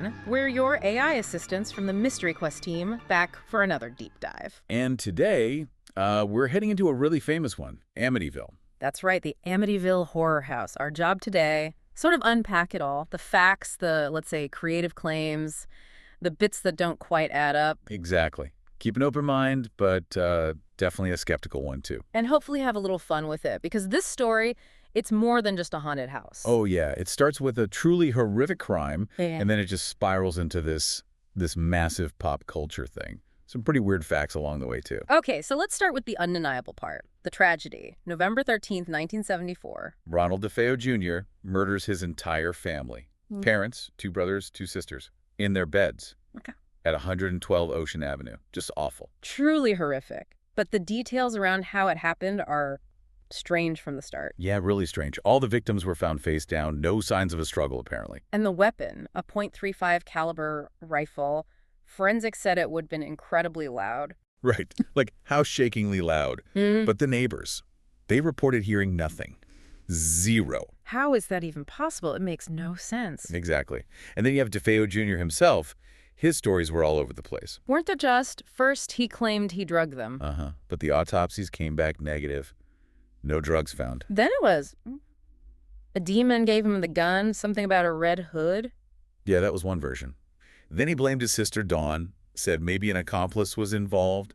everyone. We're your AI assistants from the Mystery Quest team, back for another deep dive. And today, we're heading into a really famous one, Amityville. That's right, the Amityville Horror House. Our job today, sort of unpack it all. The facts, the, let's say, creative claims, the bits that don't quite add up. Exactly. Keep an open mind, but definitely a skeptical one, too. And hopefully have a little fun with it, because this story, it's more than just a haunted house. Oh, yeah. It starts with a truly horrific crime, and then it just spirals into this massive pop culture thing. Some pretty weird facts along the way, too. Okay, so let's start with the undeniable part, the tragedy. November 13th, 1974. Ronald DeFeo Jr. murders his entire family. Parents, 2 brothers, 2 sisters, in their beds. Okay. At 112 Ocean Avenue. Just awful. Truly horrific. But the details around how it happened are strange from the start. Yeah, really strange. All the victims were found face down, no signs of a struggle, apparently. And the weapon, a .35 caliber rifle, forensics said it would have been incredibly loud. Right. Like, how shakingly loud. But the neighbors, they reported hearing nothing. 0. How is that even possible? It makes no sense. Exactly. And then you have DeFeo Jr. himself. His stories were all over the place. Weren't they just, first he claimed he drugged them. But the autopsies came back negative. No drugs found. Then it was, a demon gave him the gun, something about a red hood. Yeah, that was one version. Then he blamed his sister Dawn, said maybe an accomplice was involved.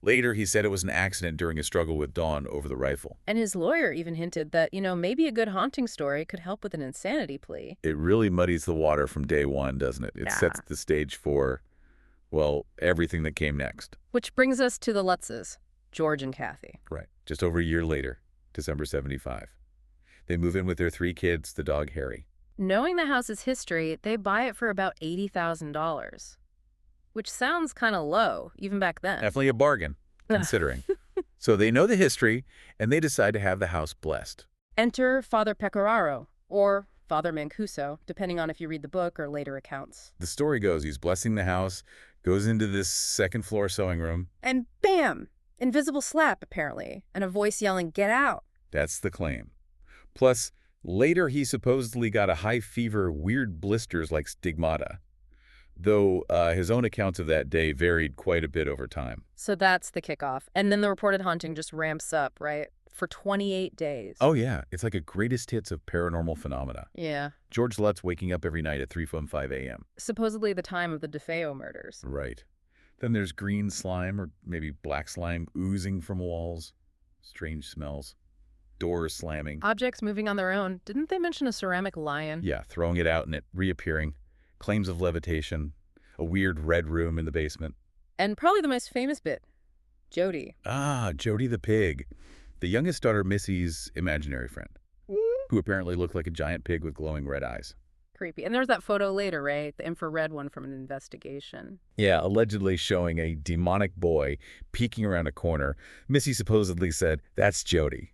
Later, he said it was an accident during a struggle with Dawn over the rifle. And his lawyer even hinted that, maybe a good haunting story could help with an insanity plea. It really muddies the water from day one, doesn't it? It sets the stage for, well, everything that came next. Which brings us to the Lutzes, George and Kathy. Right. Just over a year later, December 75. They move in with their 3 kids, the dog Harry. Knowing the house's history, they buy it for about $80,000. Which sounds kind of low, even back then. Definitely a bargain, considering. So they know the history, and they decide to have the house blessed. Enter Father Pecoraro, or Father Mancuso, depending on if you read the book or later accounts. The story goes, he's blessing the house, goes into this second-floor sewing room. And bam! Invisible slap, apparently, and a voice yelling, "Get out!" That's the claim. Plus, later he supposedly got a high fever, weird blisters like stigmata. Though his own accounts of that day varied quite a bit over time. So that's the kickoff. And then the reported haunting just ramps up, right? For 28 days. Oh, yeah. It's like a greatest hits of paranormal phenomena. Yeah. George Lutz waking up every night at 3:15 a.m. Supposedly the time of the DeFeo murders. Right. Then there's green slime, or maybe black slime, oozing from walls. Strange smells. Doors slamming. Objects moving on their own. Didn't they mention a ceramic lion? Yeah, throwing it out and it reappearing. Claims of levitation, a weird red room in the basement. And probably the most famous bit, Jody. Ah, Jody the pig. The youngest daughter Missy's imaginary friend, who apparently looked like a giant pig with glowing red eyes. Creepy. And there's that photo later, right? The infrared one from an investigation. Yeah, allegedly showing a demonic boy peeking around a corner. Missy supposedly said, "That's Jody."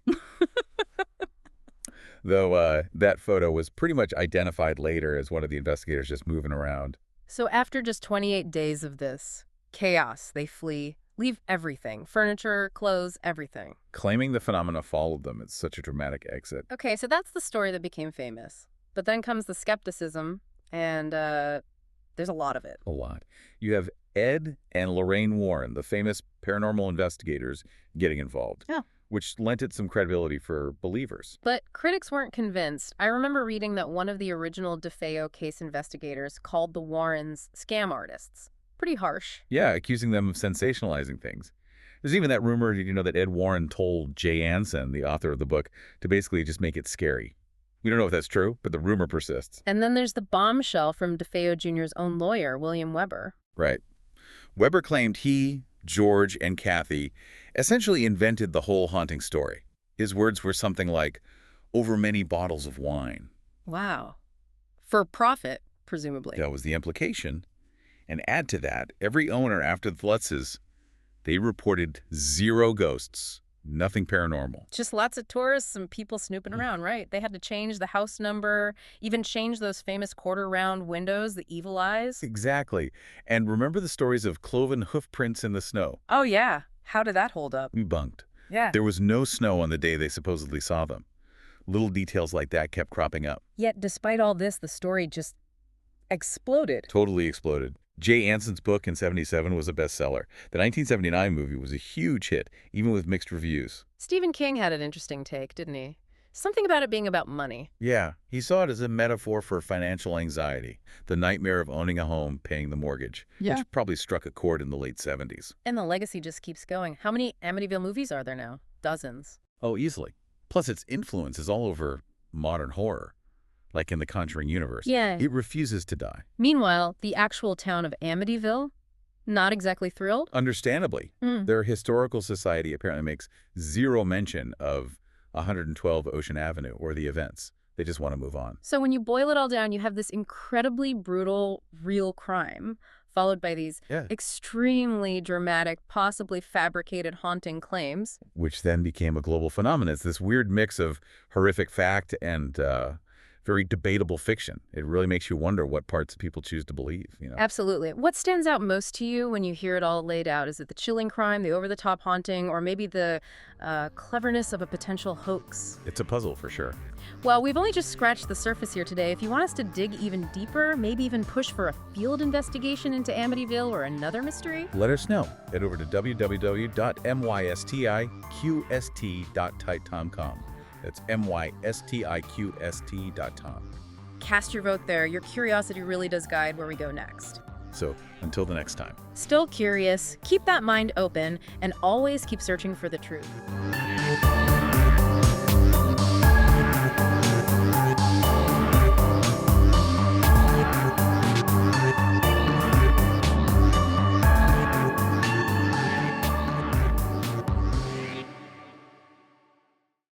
Though that photo was pretty much identified later as one of the investigators just moving around. So after just 28 days of this chaos, they flee, leave everything, furniture, clothes, everything. Claiming the phenomena followed them. It's such a dramatic exit. Okay, so that's the story that became famous. But then comes the skepticism, and there's a lot of it. A lot. You have Ed and Lorraine Warren, the famous paranormal investigators, getting involved. Yeah. Which lent it some credibility for believers. But critics weren't convinced. I remember reading that one of the original DeFeo case investigators called the Warrens scam artists. Pretty harsh. Yeah, accusing them of sensationalizing things. There's even that rumor, that Ed Warren told Jay Anson, the author of the book, to basically just make it scary. We don't know if that's true, but the rumor persists. And then there's the bombshell from DeFeo Jr.'s own lawyer, William Weber. Right. Weber claimed he, George, and Kathy essentially invented the whole haunting story. His words were something like, "over many bottles of wine." Wow. For profit, presumably. That was the implication. And add to that, every owner after the Lutzes, they reported 0 ghosts, nothing paranormal. Just lots of tourists and people snooping around, right? They had to change the house number, even change those famous quarter-round windows, the evil eyes. Exactly. And remember the stories of cloven hoof prints in the snow? Oh, yeah. How did that hold up? Debunked. Yeah. There was no snow on the day they supposedly saw them. Little details like that kept cropping up. Yet, despite all this, the story just exploded. Totally exploded. Jay Anson's book in '77 was a bestseller. The 1979 movie was a huge hit, even with mixed reviews. Stephen King had an interesting take, didn't he? Something about it being about money. Yeah, he saw it as a metaphor for financial anxiety, the nightmare of owning a home, paying the mortgage, which probably struck a chord in the late '70s. And the legacy just keeps going. How many Amityville movies are there now? Dozens. Oh, easily. Plus, its influence is all over modern horror, like in the Conjuring universe. Yeah. It refuses to die. Meanwhile, the actual town of Amityville, not exactly thrilled? Understandably, their historical society apparently makes zero mention of 112 Ocean Avenue or the events. They just want to move on. So when you boil it all down, you have this incredibly brutal, real crime, followed by these extremely dramatic, possibly fabricated haunting claims. Which then became a global phenomenon. It's this weird mix of horrific fact and very debatable fiction. It really makes you wonder what parts people choose to believe. Absolutely. What stands out most to you when you hear it all laid out? Is it the chilling crime, the over-the-top haunting, or maybe the cleverness of a potential hoax? It's a puzzle for sure. Well, we've only just scratched the surface here today. If you want us to dig even deeper, maybe even push for a field investigation into Amityville or another mystery, Let us know. Head over to www.mystiqst.com. That's mystiqst.com. cast your vote there. Your curiosity really does guide where we go next. So, until the next time. Still curious, keep that mind open, and always keep searching for the truth.